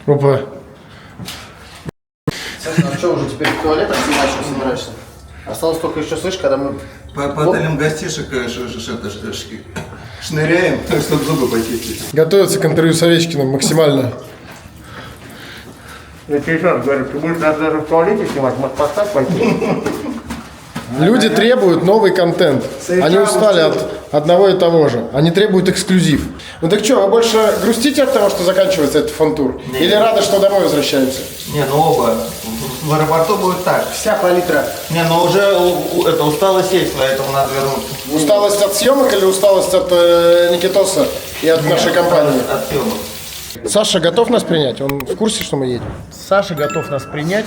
Опа. Саша, а что, уже теперь в туалетах снимаешь, что собираешься? Осталось только еще, слышь, когда мы... Потом гостишек шныряем, чтобы зубы почистить. Готовится к интервью с Овечкиным максимально. Я тебе еще раз говорю, ты будешь нас даже в туалете снимать, может поставь пойти? Люди требуют новый контент. Они устали от одного и того же. Они требуют эксклюзив. Ну так что, вы больше грустите от того, что заканчивается этот фан-тур? Или рады, что домой возвращаемся? Не, ну оба. В аэропорту будет так. Вся палитра. Не, ну уже это усталость есть, поэтому надо вернуться. Усталость от съемок или усталость от Никитоса и от нашей компании? От съемок. Саша готов нас принять? Он в курсе, что мы едем? Саша готов нас принять.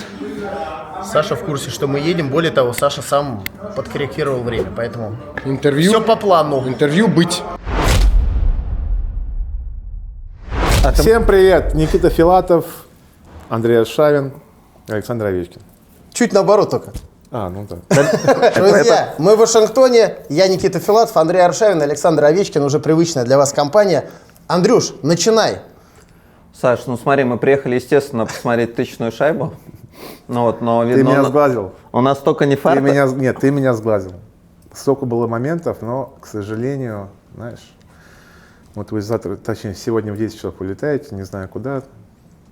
Саша в курсе, что мы едем. Более того, Саша сам подкорректировал время, поэтому Интервью. все по плану. Интервью быть. Всем привет! Никита Филатов, Андрей Аршавин, Александр Овечкин. Чуть наоборот только. Ну да. Друзья, мы в Вашингтоне. Я Никита Филатов, Андрей Аршавин, Александр Овечкин. Уже привычная для вас компания. Андрюш, начинай. Саш, ну смотри, мы приехали, естественно, посмотреть тысячную шайбу. Ну вот, но Ты видно, меня сглазил. у нас столько не фарта. Нет, ты меня сглазил. Столько было моментов, но, к сожалению, знаешь, вот вы завтра, точнее, сегодня в 10 часов улетаете, не знаю куда,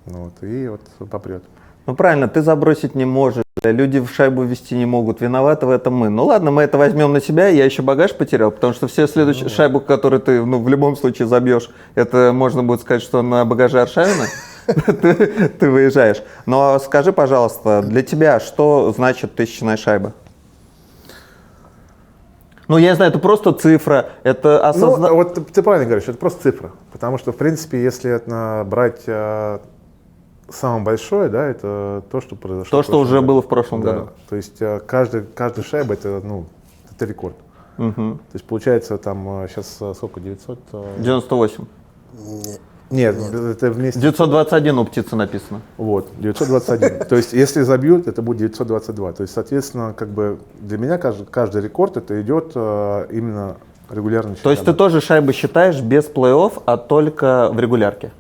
ну вот, и вот попрет. Ну правильно, ты забросить не можешь, люди в шайбу вести не могут, виноваты в этом мы. Ну ладно, мы это возьмем на себя, я еще багаж потерял, потому что все следующие шайбу, которую ты в любом случае забьешь, это можно будет сказать, что на багаже Аршавина ты выезжаешь. Но скажи, пожалуйста, для тебя что значит тысячная шайба? Ну, я не знаю, это просто цифра, это осознание. Ну, вот ты правильно говоришь, это просто цифра, потому что, в принципе, если это брать самое большое, да, это то, что произошло. То, что уже было в прошлом году. То есть каждая шайба это рекорд. Угу. То есть получается там сейчас сколько, 900? 98. Нет, это вместе. 921 у птицы написано. Вот, 921. То есть если забьют, это будет 922. То есть, соответственно, как бы для меня каждый рекорд это идет именно регулярный чемпионат. То есть ты тоже шайбы считаешь без плей-офф, а только в регулярке?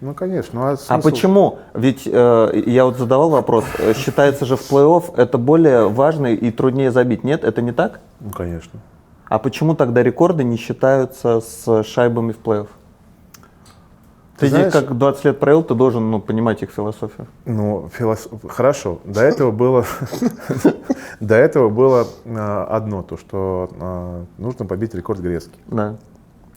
Ну, конечно. А почему? Ведь я вот задавал вопрос, считается же в плей-офф это более важно и труднее забить, нет? Это не так? Ну, конечно. А почему тогда рекорды не считаются с шайбами в плей-офф? Ты знаешь, как 20 лет провел, ты должен понимать их философию. Ну, хорошо. До этого было одно, то, что нужно побить рекорд Грецки. Да,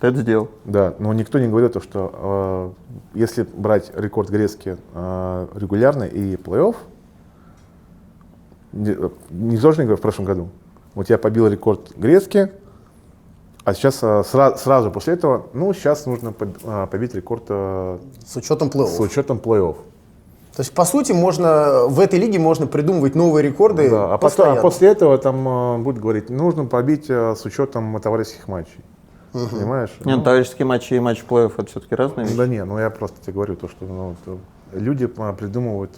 ты это сделал. Да, но никто не говорил, то, что если брать рекорд Грецки регулярный и плей-офф, никто же не говорил в прошлом году. Вот я побил рекорд Грецки, а сейчас сразу после этого, сейчас нужно побить рекорд С учетом плей-офф. с учетом плей-офф. То есть, по сути, в этой лиге можно придумывать новые рекорды Да, постоянно. после этого там будет говорить, нужно побить с учетом товарищеских матчей. Понимаешь? Нет, товарищеские матчи и матч плей-офф это все-таки разные вещи. Да не, я просто тебе говорю, то, что люди придумывают,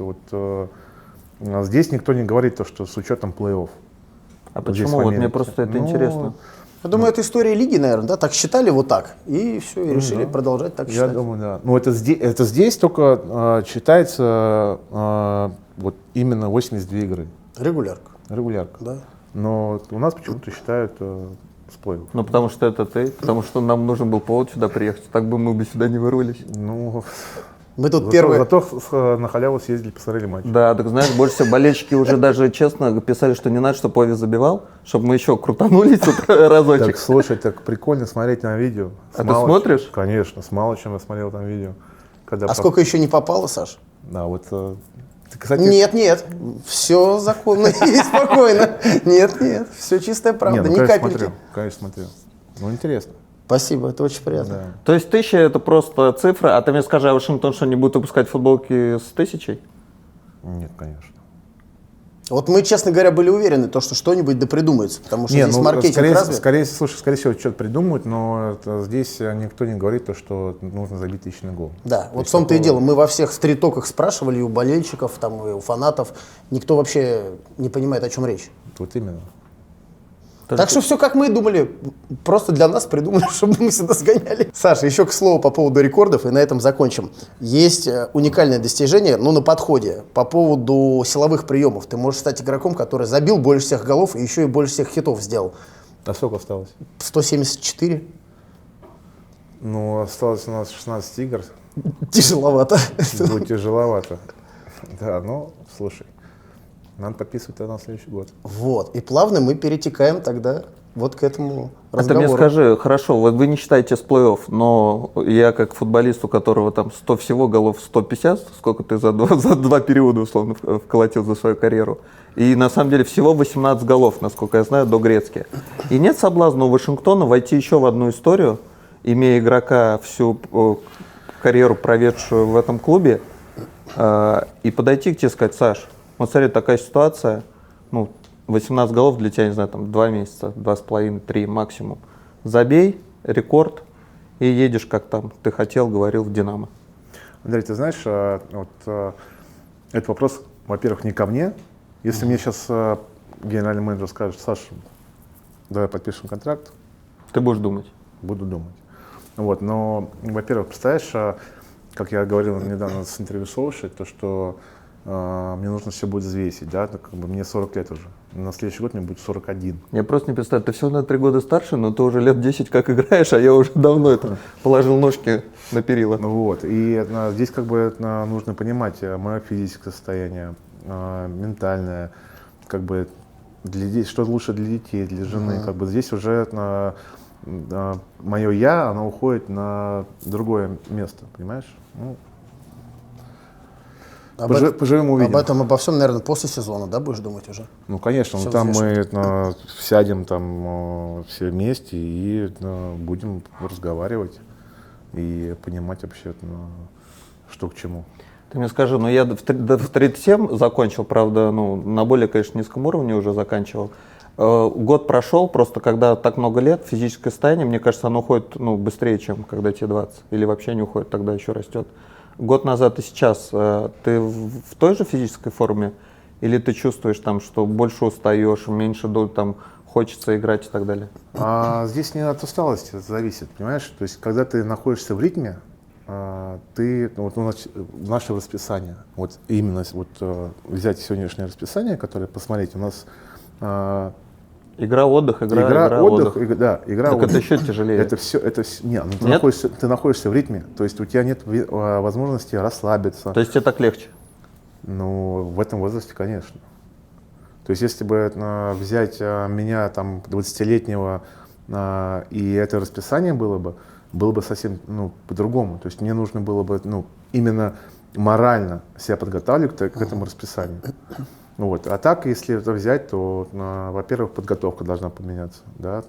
здесь никто не говорит, то, что с учетом плей-офф. А Вот здесь почему? в Вот мне Америке. просто это интересно. Я думаю, это история лиги, наверное, да? Так считали вот так, и все, и решили продолжать так Я считать. думаю, да. Ну, это здесь только считается вот именно 82 игры. Регулярка. Регулярка. Да. Но у нас почему-то считают с плей-офф. Ну, потому что это ты, потому что нам нужен был повод сюда приехать, так бы мы бы сюда не вырвались. Ну, Мы тут первые... зато на халяву съездили, посмотрели матч. Да, так знаешь, больше всего болельщики уже даже честно писали, что не надо, чтобы Ови забивал, чтобы мы еще крутанулись разочек. Так, слушай, так прикольно смотреть на видео. А ты смотришь? Конечно, с Малычем я смотрел там видео. А сколько еще не попало, Саш? Да, вот... Ты, кстати, Нет, все законно и спокойно. Нет, все чистая правда, ни конечно, капельки. Конечно, смотрел. Ну, интересно. Спасибо, это очень приятно. Да. То есть 1000 это просто цифра, а ты мне скажи, а Вашингтон что, не будет выпускать футболки с 1000? Нет, конечно. Вот мы, честно говоря, были уверены, что что-нибудь да придумается, потому что здесь маркетинг развит. скорее всего, что-то придумают, но здесь никто не говорит, то, что нужно забить 1000 гол. Да, вот в том-то и дело. Мы во всех стритоках спрашивали, и у болельщиков, там, и у фанатов. Никто вообще не понимает, о чем речь. Вот именно. Так что все как мы и думали. Просто для нас придумали, чтобы мы сюда сгоняли. Саша, еще к слову по поводу рекордов, и на этом закончим. Есть уникальное достижение, на подходе, по поводу силовых приемов. Ты можешь стать игроком, который забил больше всех голов и еще и больше всех хитов сделал. А сколько осталось? 174. Ну, осталось у нас 16 игр. Тяжеловато. Будет тяжеловато. Да, ну, слушай, надо подписывать на следующий год. Вот. И плавно мы перетекаем тогда вот к этому А ты разговору. мне скажи, хорошо, вот вы не считаете с плей-офф, но я как футболист, у которого там 100 всего голов 150, сколько ты за два периода условно вколотил за свою карьеру, и на самом деле всего 18 голов, насколько я знаю, до Грецки. И нет соблазна у Вашингтона войти еще в одну историю, имея игрока всю карьеру, проведшую в этом клубе, и подойти к тебе и сказать: Саш, вот смотри, такая ситуация, 18 голов для тебя, не знаю, там 2 месяца, 2,5, 3 максимум. Забей, рекорд, и едешь, как там ты хотел, говорил, в «Динамо». Андрей, ты знаешь, этот вопрос, во-первых, не ко мне. Если мне сейчас генеральный менеджер скажет: Саша, давай подпишем контракт, Ты будешь думать. буду думать. Вот, но, во-первых, представляешь, как я говорил недавно с интервью Солши, то, что мне нужно все будет взвесить, да, как бы мне 40 лет уже, на следующий год мне будет 41. Я просто не представляю, ты всего на 3 года старше, но ты уже лет 10 как играешь, а я уже давно положил ножки на перила. Вот, и здесь как бы нужно понимать мое физическое состояние, ментальное, как бы что лучше для детей, для жены, как бы здесь уже мое я, оно уходит на другое место, понимаешь? Поживем, увидим. Об этом, обо всем, наверное, после сезона, да, будешь думать уже? Ну, конечно, Всё там мы взвешивать. сядем там все вместе и будем разговаривать и понимать вообще, что к чему. Ты мне скажи, я в 37 закончил, правда, на более, конечно, низком уровне уже заканчивал. Год прошел, просто когда так много лет, физическое состояние, мне кажется, оно уходит быстрее, чем когда тебе 20. Или вообще не уходит, тогда еще растет. Год назад и сейчас ты в той же физической форме? Или ты чувствуешь, там, что больше устаешь, меньше там, хочется играть и так далее? Здесь не от усталости зависит, понимаешь? То есть, когда ты находишься в ритме, ты, в наше расписание, вот именно взять сегодняшнее расписание, которое посмотреть, у нас игра, отдых, игра, отдых. Так отдых. это еще тяжелее. Ты находишься в ритме, то есть у тебя нет возможности расслабиться. То есть тебе так легче? Ну, в этом возрасте, конечно. То есть если бы взять меня, там, 20-летнего, и это расписание было бы совсем по-другому. То есть мне нужно было бы именно морально себя подготавливать к этому расписанию. Вот. А так, если это взять, то, во-первых, подготовка должна поменяться. Да?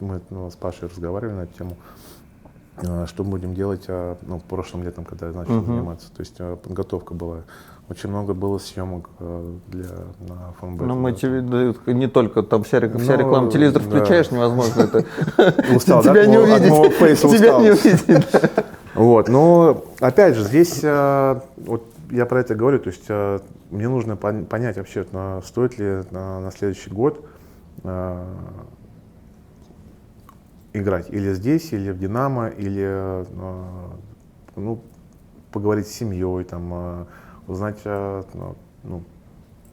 Мы с Пашей разговаривали на эту тему, что будем делать прошлым летом, когда я начал заниматься. То есть подготовка была. Очень много было съемок на фонбете. Мы тебе не только, там вся реклама, телевизор включаешь, невозможно это. Устал, тебя не увидеть. Тебя не увидеть. Вот, но опять же, здесь вот я про это говорю, то есть мне нужно понять вообще, стоит ли на следующий год играть или здесь, или в «Динамо», или поговорить с семьей, там, узнать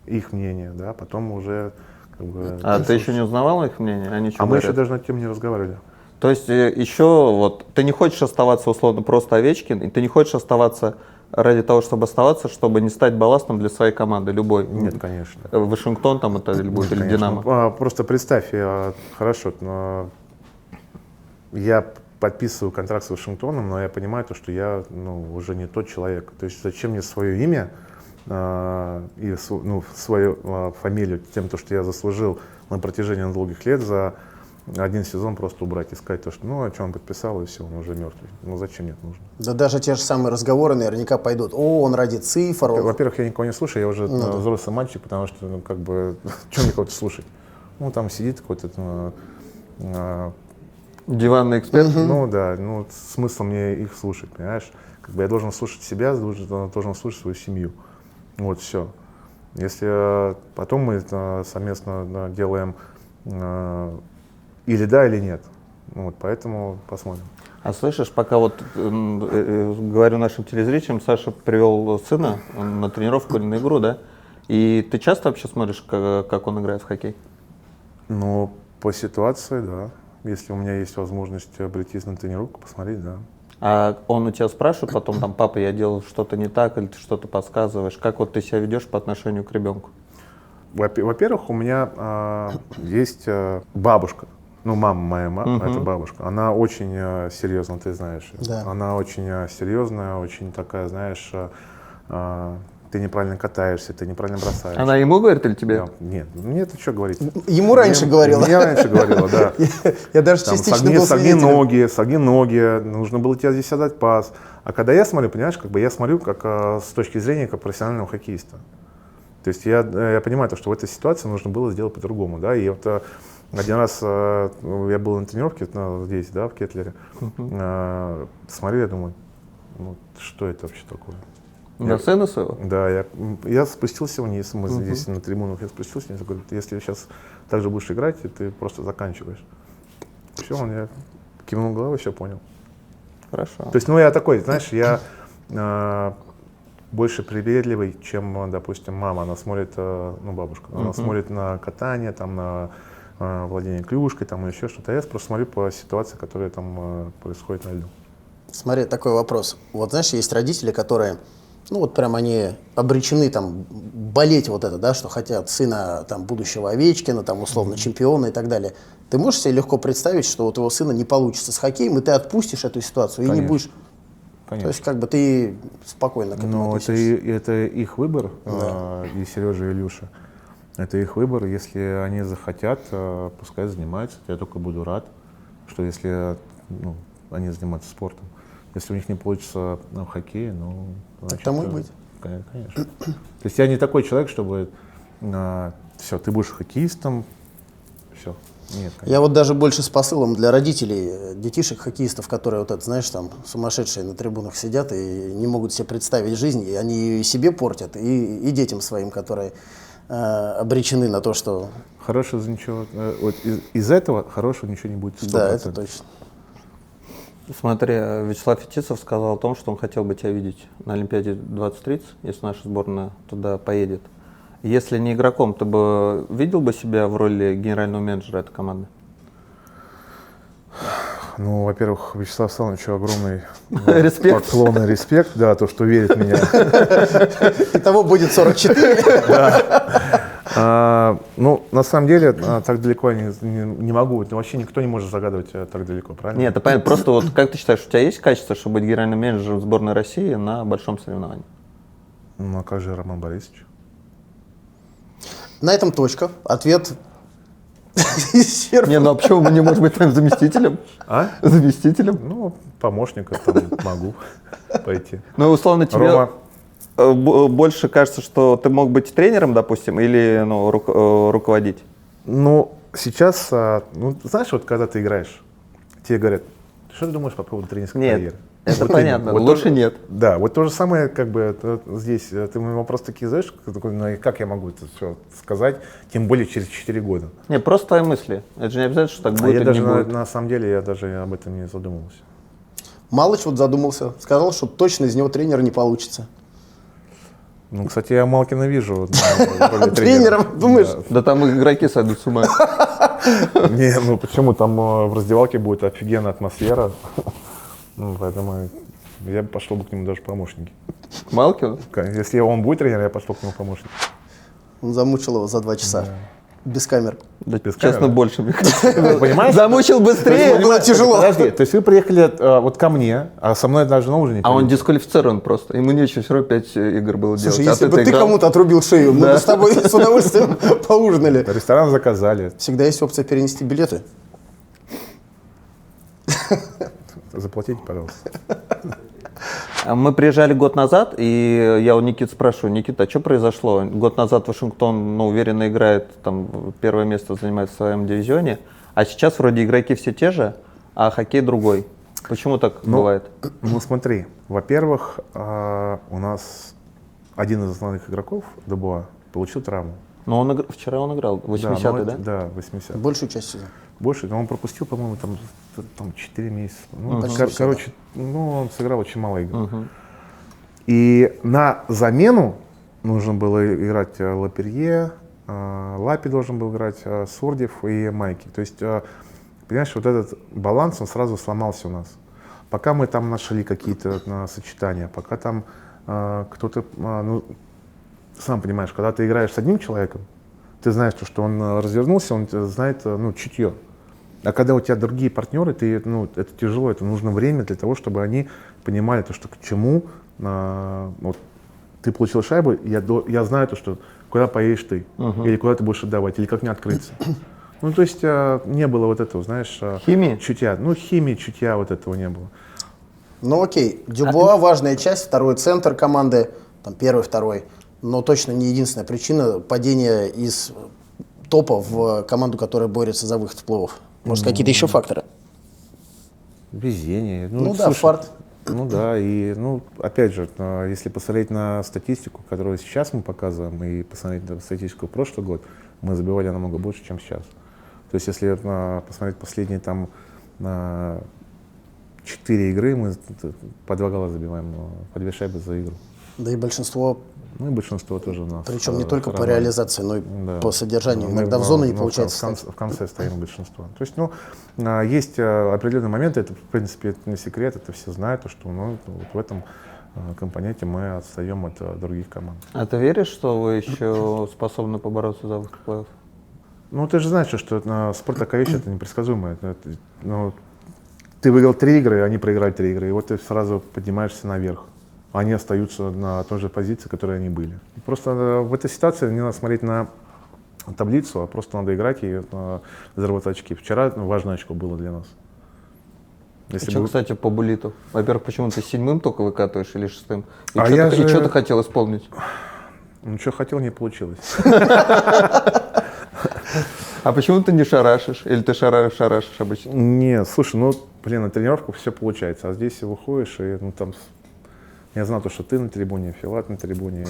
их мнение, да, потом уже как бы. А ты еще не узнавал их мнение? Они что мы говорят? еще даже над тем не разговаривали. То есть еще ты не хочешь оставаться условно просто Овечкин, и ты не хочешь оставаться ради того, чтобы оставаться, чтобы не стать балластом для своей команды, любой. Нет, конечно. Вашингтон там это или будет, или Конечно. «Динамо». Просто представь, хорошо, я подписываю контракт с Вашингтоном, но я понимаю, что я уже не тот человек. То есть зачем мне свое имя и свою фамилию тем, что я заслужил на протяжении долгих лет, за один сезон просто убрать и сказать, что что он подписал, и все, он уже мертвый. Зачем мне это нужно? Да даже те же самые разговоры наверняка пойдут. Он ради цифр. Во-первых, я никого не слушаю, я уже взрослый мальчик, потому что, что мне кого-то слушать? Там сидит какой-то Диванный эксперт. да, смысл мне их слушать, понимаешь? Я должен слушать себя, должен слушать свою семью. Вот, все. Если потом мы совместно делаем Или да, или нет. Ну, вот, поэтому посмотрим. А слышишь, пока вот говорю нашим телезрителям, Саша привел сына на тренировку или на игру, да? И ты часто вообще смотришь, как он играет в хоккей? Ну, по ситуации, да. Если у меня есть возможность прийти на тренировку, посмотреть, да. А он у тебя спрашивает потом, там, папа, я делал что-то не так, или ты что-то подсказываешь? Как вот ты себя ведешь по отношению к ребенку? Во-первых, у меня есть бабушка. Ну, мама моя, это бабушка. Она очень серьезная, ты знаешь. Да. Она очень серьезная, очень такая, знаешь, ты неправильно катаешься, ты неправильно бросаешь. Она ему говорит или тебе? Нет, мне это что говорить? Ему раньше говорила. Мне раньше говорила, да. Я даже Там, частично был согни свидетелем. ноги, нужно было тебе здесь отдать пас. А когда я смотрю, понимаешь, как бы я смотрю как с точки зрения как профессионального хоккеиста. То есть я понимаю, что в этой ситуации нужно было сделать по-другому, да, и вот один раз я был на тренировке здесь, да, в Кетлере, смотрю, я думаю, ну, что это вообще такое? На сына своего? Да, я спустился вниз, мы здесь на трибунах, я спустился вниз, я говорю, если сейчас так же будешь играть, ты просто заканчиваешь. Все, я кивнул головой, все понял. Хорошо. То есть, ну, я такой, знаешь, я больше привередливый, чем, допустим, мама. Она смотрит, ну, бабушка, она смотрит на катание, там, на владение клюшкой, там, еще что-то. Я просто смотрю по ситуации, которая там происходит на льду. Смотри, такой вопрос. Вот знаешь, есть родители, которые, ну вот прям они обречены там болеть вот это, да, что хотят сына там будущего Овечкина, там условно чемпиона и так далее. Ты можешь себе легко представить, что у твоего сына не получится с хоккеем, и ты отпустишь эту ситуацию и не Конечно. будешь... Конечно. То есть как бы ты спокойно к этому Но относишься. это их выбор, и Сережа, и Илюша. Это их выбор. Если они захотят, пускай занимаются. Я только буду рад, что если они занимаются спортом. Если у них не получится в хоккее, ну, значит, тому и быть. Конечно. То есть я не такой человек, чтобы все, ты будешь хоккеистом, все. Нет, конечно. Я вот даже больше с посылом для родителей, детишек, хоккеистов, которые вот это, знаешь, там сумасшедшие на трибунах сидят и не могут себе представить жизнь, и они ее и себе портят, и детям своим, которые обречены на то, что... Хорошего ничего, вот из этого хорошего ничего не будет 100%. Да, это точно. Смотри, Вячеслав Фетисов сказал о том, что он хотел бы тебя видеть на Олимпиаде 2030, если наша сборная туда поедет. Если не игроком, ты бы видел бы себя в роли генерального менеджера этой команды? Ну, во-первых, Вячеслав Салановичу огромный Респект. поклон и респект, да, то, что верит в меня. Итого будет 44. Ну, на самом деле, так далеко я не могу. Вообще никто не может загадывать так далеко, правильно? Нет, это понятно. Просто вот как ты считаешь, у тебя есть качество, чтобы быть генеральным менеджером сборной России на большом соревновании? Ну, а как же Роман Борисович? На этом точка. Ответ Не, ну а почему не может быть твоим заместителем? А? Заместителем? Ну, помощника там могу пойти. Ну, условно, тебе Рома. больше кажется, что ты мог быть тренером, допустим, или руководить? Ну, сейчас, ну, знаешь, вот когда ты играешь, тебе говорят, что ты думаешь по поводу тренерской Нет, карьеры? это Вот понятно, именно. лучше то- нет. Да, вот то же самое, как бы, здесь, ты мне вопрос такие задаешь, такой, ну, и как я могу это все сказать, тем более через 4 года. Не, просто твои мысли. Это же не обязательно, что так А будет я или даже, не будет. на самом деле, я даже об этом не задумывался. Малыч вот задумался. Сказал, что точно из него тренер не получится. Ну, кстати, я Малкина вижу на роли Тренером, думаешь? Да там игроки сойдут с ума. Да. Не, ну почему? Там в раздевалке будет офигенная атмосфера. Ну, поэтому я бы пошел бы к нему даже в помощники. Малкин? Если он будет тренер, я пошел к нему в помощник. Он замучил его за 2 часа. Без камер. Да, Без честно, камеры? больше, мне кажется. Понимаешь? Замучил быстрее. Было тяжело. Подожди, то есть вы приехали вот ко мне, а со мной даже на ужине. А он приехали. дисквалифицирован просто. Ему нечего, все равно 5 игр было делать. Слушай, А если бы ты играл? кому-то отрубил шею, мы бы с тобой с удовольствием поужинали. Ресторан заказали. Всегда есть опция перенести билеты. Заплатите, пожалуйста. Мы приезжали год назад, и я у Никиты спрашиваю: Никита, а что произошло? Год назад Вашингтон, ну, уверенно играет, там, первое место занимает в своем дивизионе, а сейчас вроде игроки все те же, а хоккей другой. Почему так бывает? Ну смотри, во-первых, у нас один из основных игроков, Дебуа, получил травму. Но вчера он играл, 80-й, да? Да, 80-й. Большую часть сезона. Больше, но он пропустил, по-моему, там 4 месяца. Ну, Почти все, короче, он сыграл очень мало игр. И на замену нужно было играть Лаперье, Лапи должен был играть, Сурдев и Майки. То есть, понимаешь, вот этот баланс, он сразу сломался у нас. Пока мы там нашли какие-то сочетания, пока там кто-то, ну, сам понимаешь, когда ты играешь с одним человеком, ты знаешь, что он развернулся, он знает, ну, чутье. А когда у тебя другие партнеры, ну, это тяжело, это нужно время для того, чтобы они понимали, то, что к чему. Вот, ты получил шайбу, я знаю, то, что куда поедешь ты, или куда ты будешь отдавать, или как мне открыться. Ну, то есть не было вот этого, знаешь, Химии? чутья. Ну, химии, чутья, вот этого не было. Ну окей, Дюбуа важная часть, второй центр команды, там первый, второй, но точно не единственная причина падения из топа в команду, которая борется за выход в плей-офф. Может, какие-то еще факторы? Везение. Ну да, слушай, фарт. Ну да, и, ну, опять же, если посмотреть на статистику, которую сейчас мы показываем, и посмотреть на статистику прошлый год, мы забивали намного больше, чем сейчас. То есть, если посмотреть последние там 4 игры, мы по 2 гола забиваем, по 2 шайбы за игру. Да и большинство, Ну и большинство тоже у нас. причем не только по равно. реализации, но и Да. по содержанию. Мы, Иногда в зону не ну, получается в встать. конце стоим большинство. То есть, ну, есть определенные моменты, это, в принципе, это не секрет, это все знают, то, что, ну, вот в этом компоненте мы отстаем от других команд. А ты веришь, что вы еще способны побороться за выход в плей-офф? Ну, ты же знаешь, что спорт такая вещь, это непредсказуемое. Ну, ты выиграл 3 игры, они проиграли 3 игры, и вот ты сразу поднимаешься наверх. Они остаются на той же позиции, которые они были. Просто в этой ситуации не надо смотреть на таблицу, а просто надо играть и заработать очки. Вчера важное очко было для нас. Если Что, бы- кстати, по буллиту? Во-первых, почему ты 7-м только выкатываешь или 6-м? И А что я ты, же- что ты хотел исполнить? Ну, что хотел, не получилось. А почему ты не шарашишь? Или ты шарашишь обычно? Не, слушай, ну, блин, на тренировках все получается, а здесь выходишь, и ну, там... Я знал, что ты на трибуне, Филат на трибуне.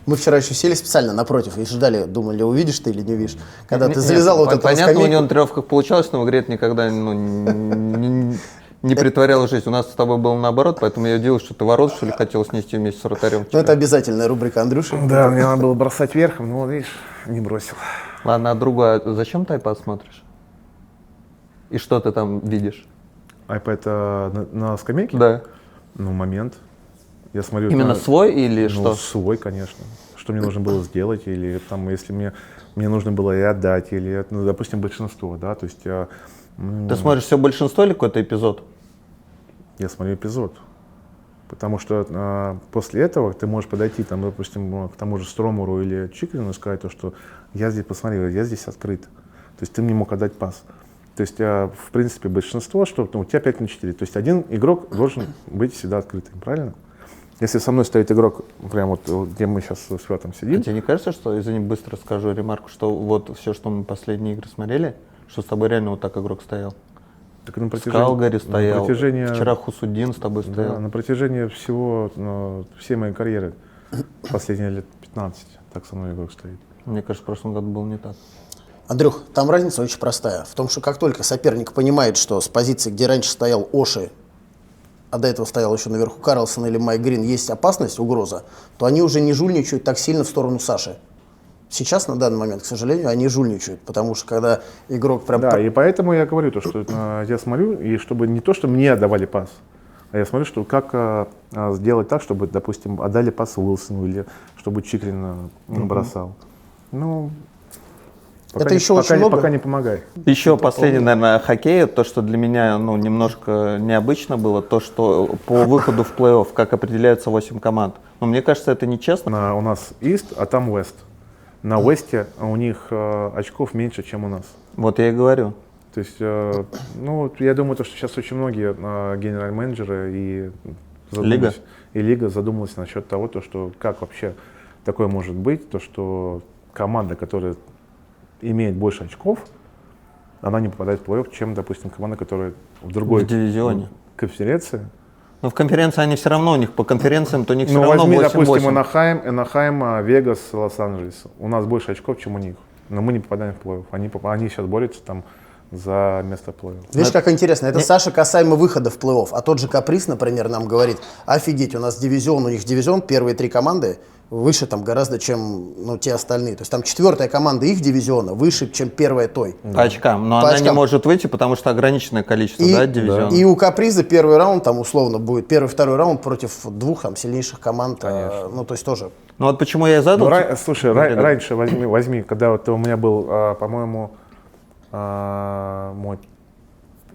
Мы вчера еще сели специально напротив и ждали, думали, увидишь ты или не увидишь. Когда ты Нет, залезал вот это на понятно, у него скамейку. на тренировках получалось, но в игре это никогда не притворялась жизнь. У нас с тобой было наоборот, поэтому я удивился, что ты ворот, что ли, хотел снести вместе с вратарем. Ну, это обязательная рубрика Андрюши. Да, мне надо было бросать верхом, но, видишь, не бросил. Ладно, а другое, зачем ты iPad смотришь? И что ты там видишь? iPad на скамейке? Да. Ну, момент. Я смотрю... Именно свой или Ну, что? свой, конечно. Что мне нужно было сделать, или там, если мне нужно было и отдать, или, ну, допустим, большинство, да, то есть Ты смотришь все большинство или какой-то эпизод? я смотрю эпизод. Потому что после этого ты можешь подойти, там, допустим, к тому же Стромуру или Чиклину и сказать, то, что я здесь, посмотри, я здесь открыт. То есть ты мне мог отдать пас. То есть, в принципе, большинство, что у тебя 5-4. То есть один игрок должен быть всегда открытым, правильно? Если со мной стоит игрок, прям вот где мы сейчас с Фётом А сидим, тебе не кажется, что, извини, быстро скажу ремарку, что вот все, что мы последние игры смотрели, что с тобой реально вот так игрок стоял? так на В Калгари стоял, на протяжении, вчера Хусуддин с тобой да, стоял. на протяжении всей моей карьеры, последние лет 15, так со мной игрок стоит. Мне кажется, в прошлом году было не так. Андрюх, там разница очень простая. В том, что как только соперник понимает, что с позиции, где раньше стоял Оши, а до этого стоял еще наверху Карлсон или Майк Грин, есть опасность, угроза, то они уже не жульничают так сильно в сторону Саши. Сейчас, на данный момент, к сожалению, они жульничают, потому что когда игрок прям... Да, и поэтому я говорю, то, что я смотрю, и чтобы не то, что мне отдавали пас, а я смотрю, что как сделать так, чтобы, допустим, отдали пас Уилсону, или чтобы Чиклин бросал. Ну, пока, Это еще очень много. пока не помогает. Еще последний, наверное, хоккей, то, что для меня ну, немножко необычно было, то, что по выходу в плей-офф, как определяются 8 команд. Но мне кажется, это нечестно. У нас Ист, а там Вест. На Весте у них очков меньше, чем у нас. Вот я и говорю. То есть, ну, я думаю, то, что сейчас очень многие генерал-менеджеры и лига задумалась насчет того, то, что как вообще такое может быть, то, что команда, которая имеет больше очков, она не попадает в плей-офф, чем, допустим, команда, которая в другой В дивизионе. конференции. Но в конференции они все равно, у них по конференциям, то у них все Ну, равно возьми, 8-8. допустим, Энахайм, Вегас, Лос-Анджелес. У нас больше очков, чем у них. Но мы не попадаем в плей-офф. Они сейчас борются там за место в плей-офф. Видишь, как интересно. Это Саша касаемо выхода в плей-офф. А тот же Каприз, например, нам говорит, офигеть, у нас дивизион, у них дивизион, первые 3 команды выше там гораздо, чем те остальные. То есть там 4-я команда их дивизиона выше, чем 1-я той. По очкам. Но По она не очкам. может выйти, потому что ограниченное количество, дивизионов. И у Каприза первый раунд там условно будет, первый-второй раунд против 2 там сильнейших команд. Ну, то есть тоже. Ну вот почему я и задал. Слушай, раньше возьми, когда вот у меня был, по-моему, мой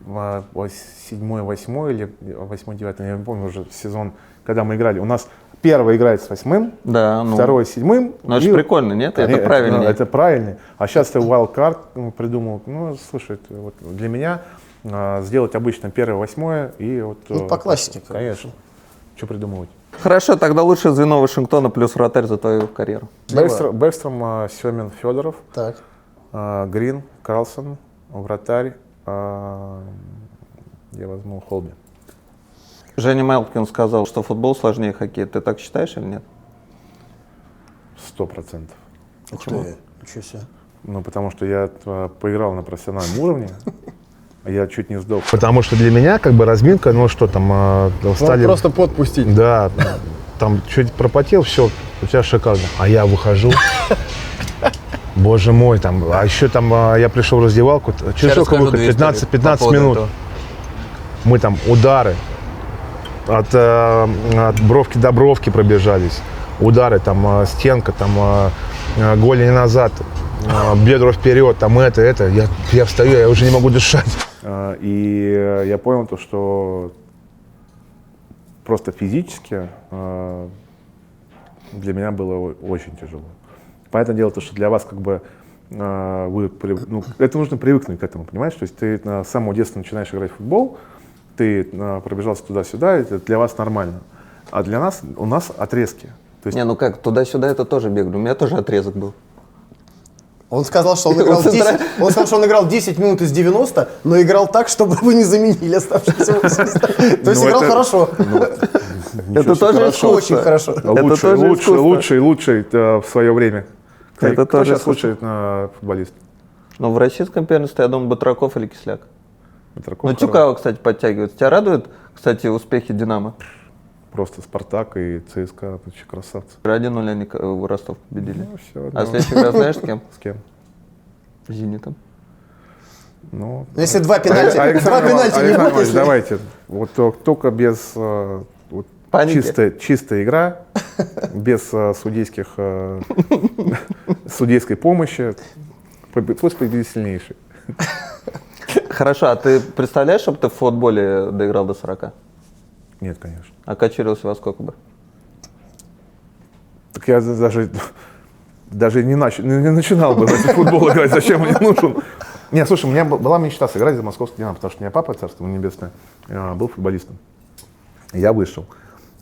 7-8 или 8-9, я не помню уже сезон, когда мы играли. У нас первый играет с 8-м, Да, ну. второй с 7-м. Ну это же прикольно, нет? Это правильно. Это правильно. А сейчас ты wildcard придумал. Ну, слушай, вот для меня сделать обычно первое, 8-е и вот... Ну, по классике, Конечно. Что придумывать? Хорошо, тогда лучшее звено Вашингтона плюс вратарь за твою карьеру. Бэкстром, Семин, Федоров, Так. Грин, Карлсон, вратарь, я возьму Холби. Женя Малкин сказал, что футбол сложнее хоккея. Ты так считаешь или нет? 100%. Ух ты, ничего себе. Ну, потому что я поиграл на профессиональном уровне, я чуть не сдох. Потому что для меня как бы разминка, ну что там, стали... Просто подпустить. Да, там чуть пропотел, все, у тебя шикарно. А я выхожу, боже мой, там, а еще там я пришел в раздевалку, через сколько выход, 15 минут. Мы там удары, от бровки до бровки пробежались, удары, там стенка, там голени назад, бедро вперед, там это, я встаю, я уже не могу дышать. И я понял то, что просто физически для меня было очень тяжело. Понятное дело, то, что для вас как бы это нужно привыкнуть к этому, понимаешь? То есть ты с самого детства начинаешь играть в футбол, ты пробежался туда-сюда, это для вас нормально. А для нас, у нас отрезки. То есть, Не, ну как, туда-сюда это тоже бегали. У меня тоже отрезок был. Он сказал, что он играл 10 минут из 90, но играл так, чтобы вы не заменили оставшиеся 80. То есть играл хорошо. Это тоже искусство. Очень хорошо. Лучший в свое время. Это Кто тоже сейчас лучший футболист? Но в российском первенстве, я думаю, Батраков или Кисляк. Батраков Ну, Тюкава, кстати, подтягивает. Тебя радуют, кстати, успехи «Динамо»? Просто «Спартак» и ЦСКА, вообще красавцы. 1-0 они в Ростов победили. Ну, все, А следующий раз знаешь с кем? С кем? С «Зенитом». Ну, Но если 2 пенальти не Александр будет, давайте. Вот только без Паники. чистая игра, без судейской помощи. Пусть победит сильнейший. Хорошо, а ты представляешь, чтобы ты в футболе доиграл до 40? Нет, конечно. А качерился во сколько бы? Так я даже не начинал бы в футбол играть, зачем мне нужен. Не, слушай, у меня была мечта сыграть за московский «Динамо», потому что у меня папа, царство небесное, был футболистом. Я вышел.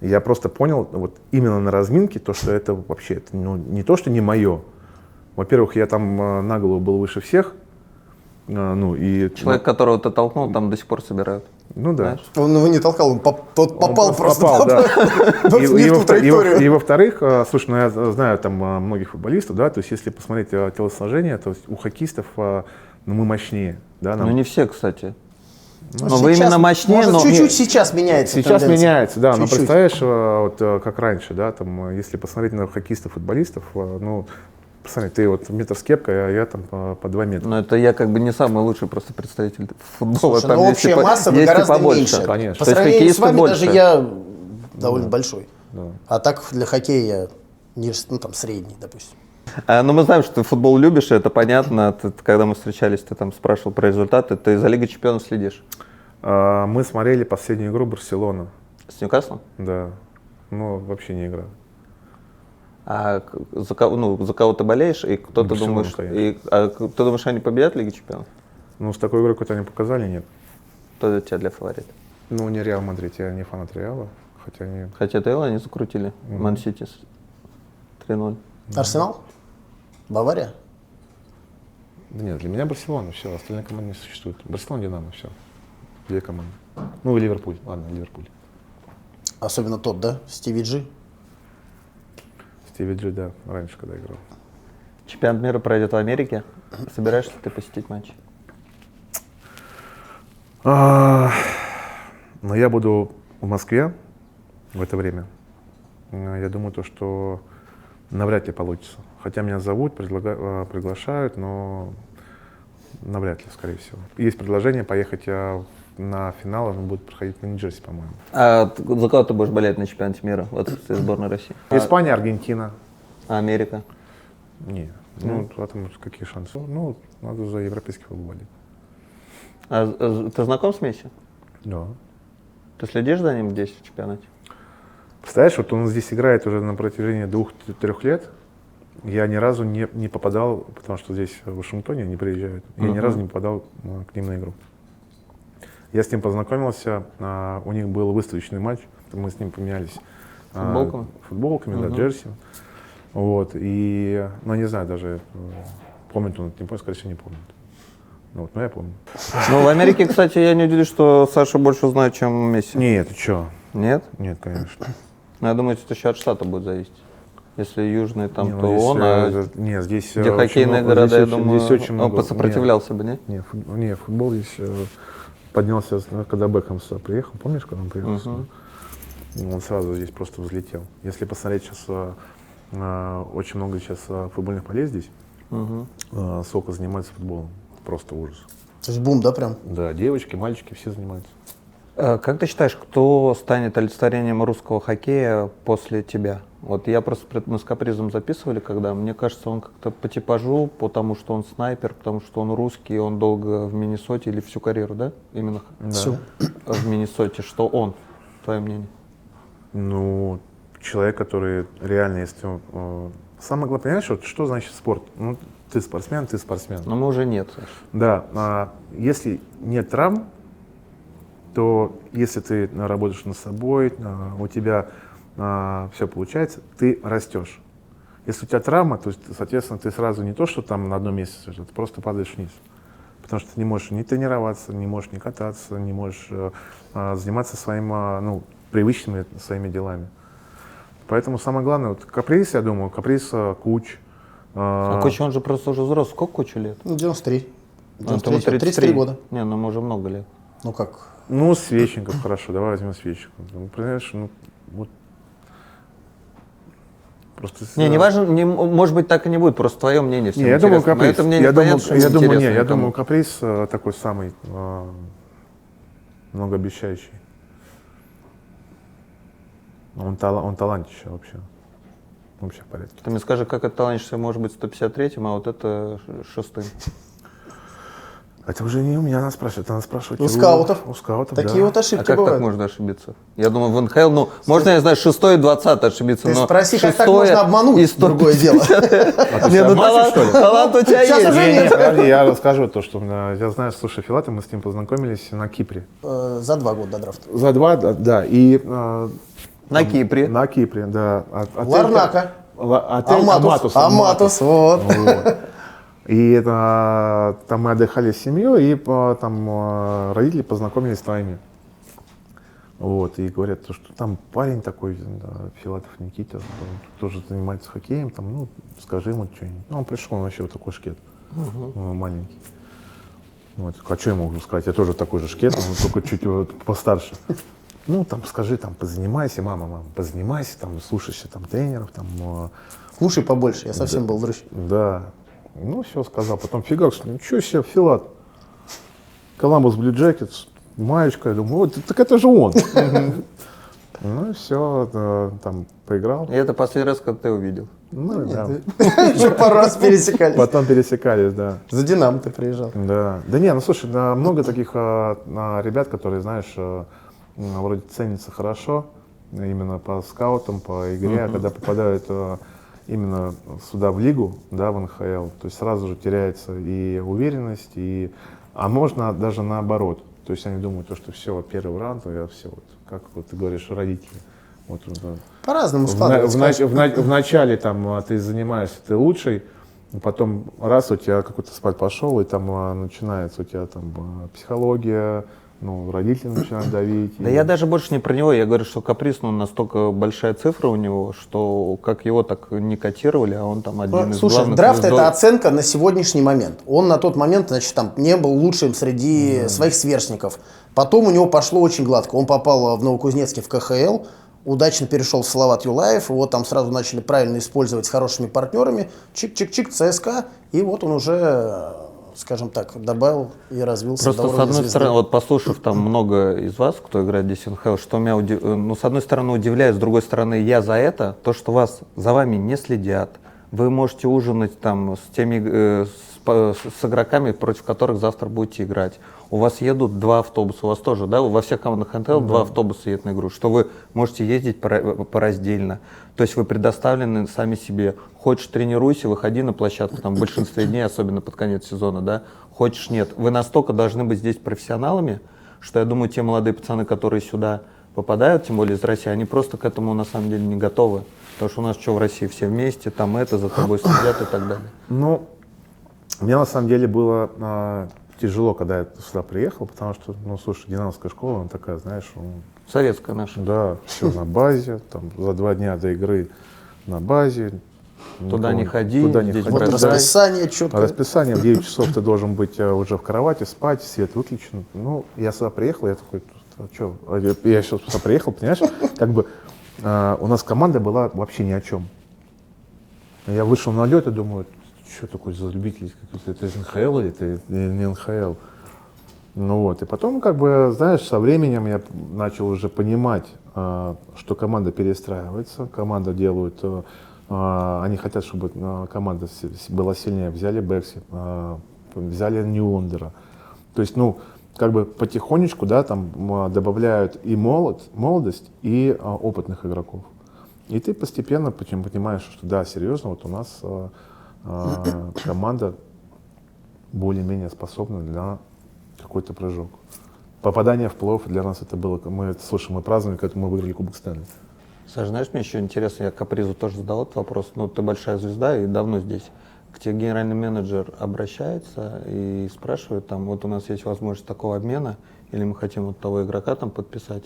Я просто понял, вот именно на разминке, то, что это вообще это, не то, что не мое. Во-первых, я там на голову был выше всех. Человек, которого ты толкнул, там до сих пор собирают. Ну да. Знаешь? Он его не толкал, он попал просто да. в ту траекторию. И во-вторых, слушай, я знаю там многих футболистов, да, то есть если посмотреть телосложение, то есть у хоккеистов мы мощнее. Да, Ну не все, кстати. Ну, Но вы сейчас, именно мощнее, может, но... чуть-чуть сейчас меняется Сейчас тенденция. меняется, да, но Чуть-чуть. представляешь, вот как раньше, да, там, если посмотреть на хоккеистов, футболистов, ну, посмотри, ты вот метр с кепкой, а я там по 2 метра. Но это я как бы не самый лучший просто представитель футбола. Слушай, Там ну, есть общая и масса есть и гораздо побольше. меньше. Конечно. По То есть сравнению с хоккеисты вами больше. даже я довольно большой. Да. А так для хоккея я ниже, ну там средний, допустим. Ну, мы знаем, что ты футбол любишь, и это понятно. Когда мы встречались, ты там спрашивал про результаты. Ты за Лигой чемпионов следишь? Мы смотрели последнюю игру Барселона. С Ньюкаслом? Да. Ну, вообще не игра. А за кого ты болеешь, и кто ты Барселона, думаешь? конечно. Кто думаешь, они победят в Лиге чемпионов? Ну, с такой игрой, какой-то они показали, нет. Кто для тебя для фаворита? Ну, не Реал Мадрид, я не фанат Реала, хотя они... Хотя ТЛ они закрутили. Ман-Сити 3-0. Арсенал? Бавария? Да нет, для меня Барселона, все, остальные команды не существуют. Барселона, Динамо, все. 2 команды. Ну, и Ливерпуль, ладно, Ливерпуль. Особенно тот, да? Стиви Джи. Стиви Джи, да, раньше, когда играл. Чемпионат мира пройдет в Америке. Собираешься ли ты посетить матч? Но я буду в Москве в это время. Я думаю, что навряд ли получится. Хотя меня зовут, приглашают, но навряд ли, скорее всего. Есть предложение поехать на финал, он будет проходить в Нью-Джерси, по-моему. А за кого ты будешь болеть на чемпионате мира в отсутствии сборной России? Испания, Аргентина. А Америка? Не, ну, в этом какие шансы? Ну, надо за европейский футбол болеть. А ты знаком с Месси? Да. Ты следишь за ним здесь в чемпионате? Представляешь, вот он здесь играет уже на протяжении 2-3 лет. Я ни разу не попадал, потому что здесь в Вашингтоне они приезжают, я ни разу не попадал к ним на игру. Я с ним познакомился, у них был выставочный матч, мы с ним поменялись футболками, да, джерси. Вот, но не знаю, даже помнит он, не помню, скорее всего, не помнит. Ну, вот, но я помню. Ну, в Америке, кстати, я не удивлюсь, что Саша больше знает, чем Месси. Нет, ты чё? Нет? Нет, конечно. Ну, я думаю, это еще от штата будет зависеть. Если южный там, Не, ну, то здесь, он, нет, здесь где очень хоккейные много- города, я здесь очень- думаю, здесь очень он много- посопротивлялся бы, не? Не, футбол здесь поднялся, когда Бекхэм сюда приехал. Помнишь, когда он приехал сюда? Он сразу здесь просто взлетел. Если посмотреть сейчас, очень много сейчас футбольных полей здесь, сколько занимаются футболом. Просто ужас. То есть бум, да, прям? Да, девочки, мальчики, все занимаются. Как ты считаешь, кто станет олицетворением русского хоккея после тебя? Вот я просто мы с Капризом записывали, когда мне кажется, он как-то по типажу, потому что он снайпер, потому что он русский, он долго в Миннесоте или всю карьеру, да? Именно Всю. в Миннесоте. Что он? Твое мнение? Ну, человек, который реально, если самое главное, понимаешь, вот что значит спорт? Ну, ты спортсмен, ты спортсмен. Но мы уже нет, Саш. Да, если нет травм, то если ты работаешь над собой, у тебя все получается, ты растешь. Если у тебя травма, то есть, соответственно, ты сразу не то, что там на одном месте, ты просто падаешь вниз. Потому что ты не можешь ни тренироваться, не можешь ни кататься, не можешь заниматься своими привычными своими делами. Поэтому самое главное, вот Каприз, я думаю, Каприз, Куч. А Куч, он же просто уже взрослый. Сколько Кучу лет? Ну, 93. Ну, ему 33 года. Не, ну ему уже много лет. Ну как? Ну, Свечников, хорошо, давай возьмем Свечников. Ну, понимаешь, вот просто... Не важно, может быть, так и не будет, просто твое мнение. Не, я думаю, Каприз. Это мне Я думаю, Каприз такой самый многообещающий. Он талантище вообще. Вообще в порядке. Ты мне скажи, как это талантище может быть 153-м, а вот это 6-м? Это уже не у меня надо спрашивать, это надо спрашивать У скаутов. У скаутов, Такие да. вот А ошибки как так бывают. можно ошибиться? Я думаю, в НХЛ, можно, я знаю, 6 и 20 ошибиться, Ты но спроси, как так 6-е можно обмануть, и 100. другое дело. Не, ну талант у тебя Сейчас есть. уже нет. Подожди, я расскажу то, что я знаю, слушай, Филатов, мы с ним познакомились на Кипре. За 2 года до драфта. За 2, да, и На Кипре. на Кипре, да. Ларнака. Отель Аматус, вот. И там мы отдыхали с семьей, и там родители познакомились с твоими. Вот, и говорят, что там парень такой, Филатов Никита, он тоже занимается хоккеем, там, скажи ему что-нибудь. Он пришел, он вообще вот такой шкет, маленький. Вот, а что я могу сказать, я тоже такой же шкет, только чуть постарше. Там скажи, там, позанимайся, мама, позанимайся, там, слушайся там тренеров, там. Кушай побольше, я совсем был дрыщ. Да. Все сказал. Потом фигак, ничего себе, Филат. Коламбус Блю Джекетс, маечка. Я думаю, так это же он. Ну и все, там поиграл. И это последний раз, когда ты увидел. Ну, да. Еще пару раз пересекались. Потом пересекались, да. За Динамо ты приезжал. Да. Да не, слушай, много таких ребят, которые, знаешь, вроде ценятся хорошо, именно по скаутам, по игре, а когда попадают именно сюда в лигу, да, в НХЛ, то есть сразу же теряется и уверенность, а можно даже наоборот. То есть они думают, что все, вот первый раунд, все, вот, как вот ты говоришь, родители. Вот, По-разному складывается. в начале там ты занимаешься, ты лучший, потом раз у тебя какой-то спад пошел, и там начинается у тебя там психология, ну, родители начинают давить. Да я даже больше не про него, я говорю, что Каприз, ну, настолько большая цифра у него, что как его так не котировали, а он там один из Слушай, главных драфт звезд. это оценка на сегодняшний момент. Он на тот момент, значит, там не был лучшим среди своих сверстников. Потом у него пошло очень гладко. Он попал в Новокузнецке в КХЛ, удачно перешел в Салават Юлаев, его там сразу начали правильно использовать с хорошими партнерами. Чик-чик-чик, ЦСКА, и вот он уже, скажем так, добавил и развился Просто, до с уровня одной звезды. стороны, вот послушав там много из вас, кто играет здесь в НХЛ, что меня, ну, с одной стороны, удивляет, с другой стороны, я за это, то, что за вами не следят. Вы можете ужинать там с теми, с игроками, против которых завтра будете играть. У вас едут 2 автобуса, у вас тоже, да, во всех командах НХЛ 2 автобуса едут на игру, что вы можете ездить пораздельно. То есть вы предоставлены сами себе. Хочешь тренируйся, выходи на площадку, там в большинстве дней, особенно под конец сезона, да, хочешь нет. Вы настолько должны быть здесь профессионалами, что я думаю, те молодые пацаны, которые сюда попадают, тем более из России, они просто к этому на самом деле не готовы. Потому что у нас что в России, все вместе, там это, за тобой следят и так далее. Ну, мне на самом деле было тяжело, когда я сюда приехал, потому что, ну, слушай, динамовская школа, она такая, знаешь, Советская наша. да, все на базе, там за 2 дня до игры на базе. Туда не ходи, туда не здесь ходи. Вот брать. расписание четкое. Расписание в 9 часов ты должен быть уже в кровати, спать, свет выключен. Ну, я сюда приехал, я такой, а что? Я сейчас сюда приехал, понимаешь, как бы у нас команда была вообще ни о чем. Я вышел на лед и думаю, что такое за любитель, это НХЛ или это не НХЛ? Ну вот, и потом, как бы, знаешь, со временем я начал уже понимать, что команда перестраивается, команда делает, они хотят, чтобы команда была сильнее. Взяли Бекси, взяли Ньюландера. То есть, ну, как бы потихонечку, да, там добавляют и молодость, и опытных игроков. И ты постепенно понимаешь, что да, серьезно, вот у нас команда более-менее способна для какой-то прыжок. Попадание в плей-офф для нас это было, мы праздновали, когда мы выиграли Кубок Стэнли. Саша, знаешь, мне еще интересно, я Капризу тоже задал этот вопрос, ну, ты большая звезда и давно здесь. К тебе генеральный менеджер обращается и спрашивает, там, вот у нас есть возможность такого обмена, или мы хотим вот того игрока там подписать.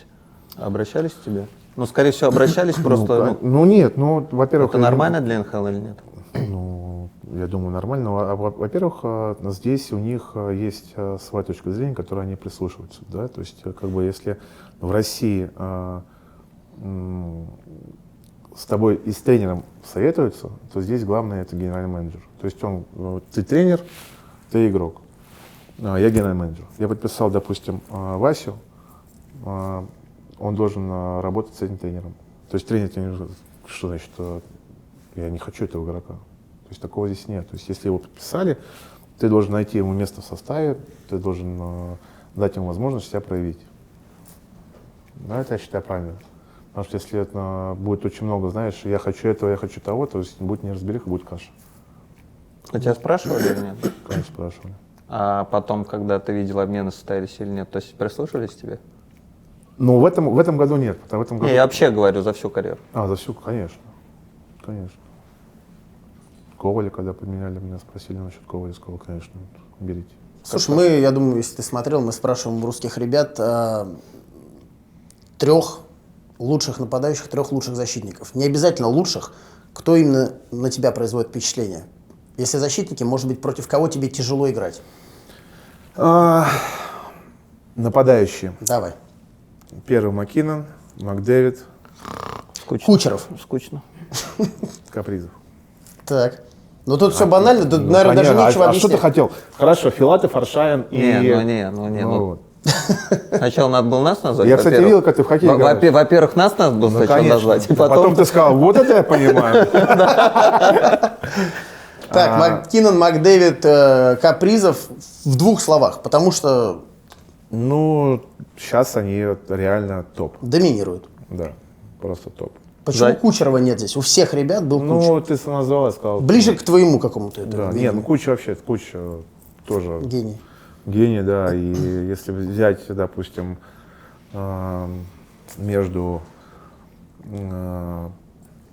Обращались к тебе? Ну, скорее всего, обращались просто... Ну нет, ну, во-первых... Это нормально для НХЛ или нет? Ну, я думаю, нормально. Во-первых, здесь у них есть своя точка зрения, к которой они прислушиваются. Да? То есть, как бы, если в России с тобой и с тренером советуются, то здесь главное это генеральный менеджер. То есть ты тренер, ты игрок. Я генеральный менеджер. Я подписал, допустим, Васю, он должен работать с этим тренером. То есть тренер тебе не говорит, что значит, я не хочу этого игрока. То есть такого здесь нет. То есть если его подписали, ты должен найти ему место в составе, ты должен дать ему возможность себя проявить. Да, это я считаю правильно. Потому что если это будет очень много, знаешь, я хочу этого, я хочу того, то есть будет неразбериха, будет каша. А тебя спрашивали или нет? Конечно, спрашивали. А потом, когда ты видел, обмены состоялись или нет, то есть прислушивались к тебе? Ну, в этом году нет. В этом году... Не, я вообще говорю за всю карьеру. За всю, конечно. Конечно. Коваля, когда подменяли, меня спросили насчет Коваля, сказал, конечно, берите. Слушай, я думаю, если ты смотрел, мы спрашиваем у русских ребят 3 лучших нападающих, 3 лучших защитников. Не обязательно лучших, кто именно на тебя производит впечатление. Если защитники, может быть, против кого тебе тяжело играть? Нападающие. Давай. Первый Маккинон, Макдэвид, Скучно. Кучеров. Скучно. Капризов. Так. Ну тут все банально, тут, наверное, даже понятно. нечего А что ты объяснять. хотел? Хорошо, Филатов, Аршавин и... Ну, вот. Сначала надо было нас назвать. Я, кстати, во-первых. видел, как ты в хоккей играешь. Во-первых, нас надо было сначала Конечно. назвать, и Потом ты сказал, вот это я понимаю. Так, Маккинон, Макдэвид, Капризов в 2 словах, потому что Ну, сейчас они реально топ. доминируют. Да, просто топ. Почему Кучерова нет здесь? У всех ребят был Кучер. Ну, ты сам назвал, я сказал. Ближе к твоему какому-то. Да, видению. нет, ну Куча вообще, Куча тоже Гений. гений, да. И если взять, допустим, между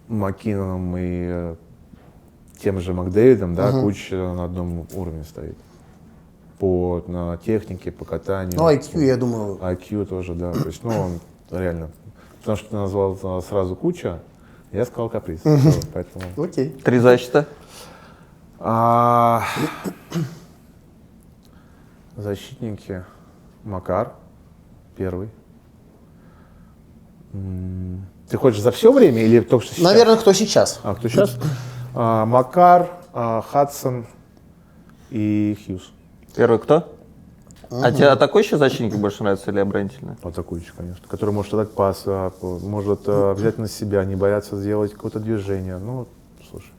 Маккиноном и тем же Макдэвидом, да, Куча на одном уровне стоит. по технике, по катанию. Ну, IQ, я думаю. IQ тоже, да. То есть, ну, он реально. Потому что ты назвал сразу Куча, я сказал Каприз. Вот, поэтому... Окей. 3 защита. Защитники. Макар. Первый. Ты хочешь за все время или только что сейчас? Наверное, кто сейчас? Кто сейчас? Макар, Хадсон и Хьюз. Первый кто? А тебе атакующий защитник больше нравится или оборонительный? Атакующий, конечно. Который может отдать пас, может взять на себя, не бояться сделать какое-то движение. Ну, слушай.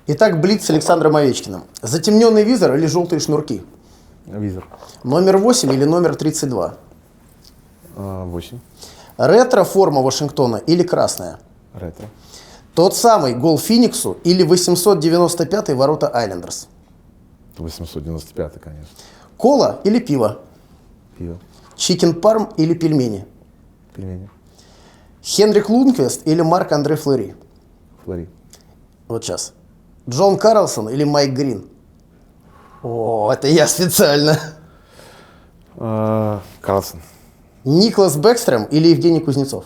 Итак, блиц с Александром Овечкиным. Затемненный визор или желтые шнурки? Визор. Номер 8 или номер 32? 8. Ретро-форма Вашингтона или красная? Ретро. Тот самый гол Фениксу или 895-й ворота Айлендерс? 895, конечно. Кола или пиво? Пиво. Чикен парм или пельмени? Пельмени. Хенрик Лунквест или Марк Андре Флери? Флори. Вот сейчас. Джон Карлсон или Майк Грин? О, это я специально. Карлсон. Никлас Бэкстрем или Евгений Кузнецов?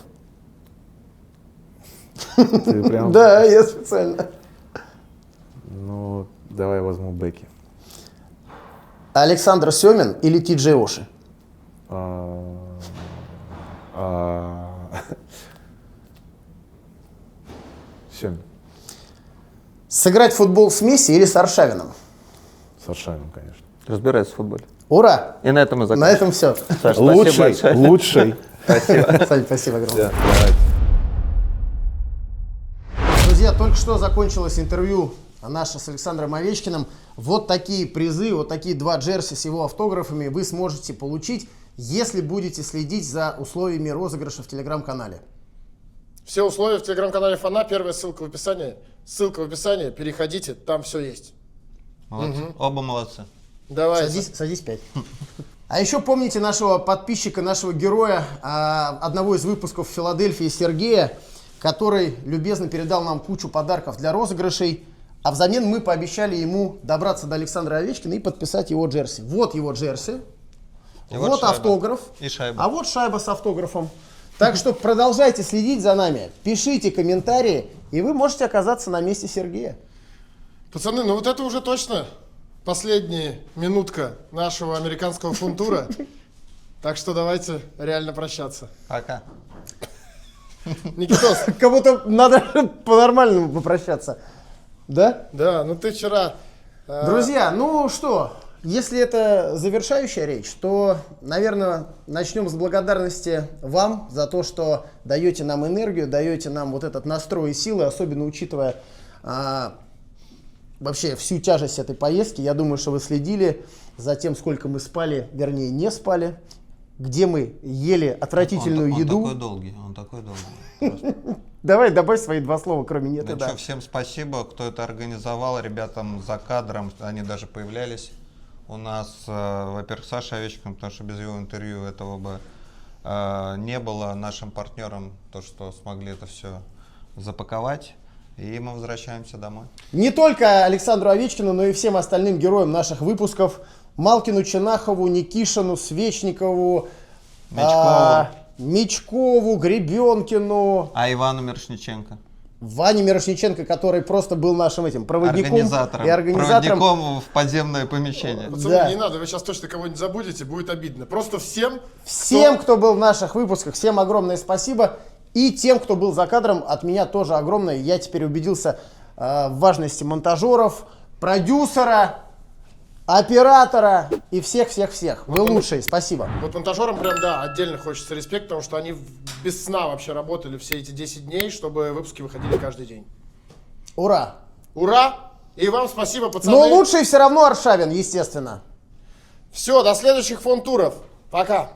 Ты прям... Да, я специально. Ну, давай возьму Бекки. Александр Семин или Ти Джей Оши? Семь. Сыграть в футбол с Месси или с Аршавиным? С Аршавиным, конечно. Разбирается в футболе. Ура! И на этом мы закончим. На этом все. Саш, спасибо большое. Лучший. Сань, спасибо огромное. Друзья, только что закончилось интервью наше с Александром Овечкиным. Вот такие призы, вот такие 2 джерси с его автографами вы сможете получить, если будете следить за условиями розыгрыша в телеграм-канале. Все условия в телеграм-канале Фана. Первая ссылка в описании. Ссылка в описании. Переходите, там все есть. Молодцы. Оба молодцы. Давай. Садись 5. А еще помните нашего подписчика, нашего героя, одного из выпусков в Филадельфии, Сергея, который любезно передал нам кучу подарков для розыгрышей, а взамен мы пообещали ему добраться до Александра Овечкина и подписать его джерси. Вот его джерси, И вот вот шайба. автограф, И шайба. а вот шайба с автографом. Так что продолжайте следить за нами, пишите комментарии, и вы можете оказаться на месте Сергея. Пацаны, ну вот это уже точно последняя минутка нашего американского фунтура. Так что давайте реально прощаться. Пока. Никитос, Как будто надо по-нормальному попрощаться. Да? да, ну ты вчера... Друзья, ну что, если это завершающая речь, то, наверное, начнем с благодарности вам за то, что даете нам энергию, даете нам вот этот настрой и силы, особенно учитывая вообще всю тяжесть этой поездки. Я думаю, что вы следили за тем, сколько мы спали, вернее, не спали, где мы ели отвратительную еду. Он такой долгий. Давай, добавь свои 2 слова, кроме нет и Ну да. что, всем спасибо, кто это организовал, ребятам за кадром, они даже появлялись у нас, во-первых, Саша Овечкин, потому что без его интервью этого бы не было, нашим партнерам, то, что смогли это все запаковать, и мы возвращаемся домой. Не только Александру Овечкину, но и всем остальным героям наших выпусков. Малкину, Чинахову, Никишину, Свечникову, Мечкову, Гребенкину, А Ивану Мирошниченко, Ване Мирошниченко, который просто был нашим этим проводником и организатором. проводником в подземное помещение. Пацаны, Да. не надо, вы сейчас точно кого-нибудь забудете, будет обидно. Просто всем, Всем, кто был в наших выпусках, всем огромное спасибо. И тем, кто был за кадром, от меня тоже огромное. Я теперь убедился в важности монтажеров, продюсера, оператора и всех-всех-всех. Вы лучшие, спасибо. Вот монтажерам прям, да, отдельно хочется респект, потому что они без сна вообще работали все эти 10 дней, чтобы выпуски выходили каждый день. Ура! Ура! И вам спасибо, пацаны. Но лучший все равно Аршавин, естественно. Все, до следующих фон-туров. Пока.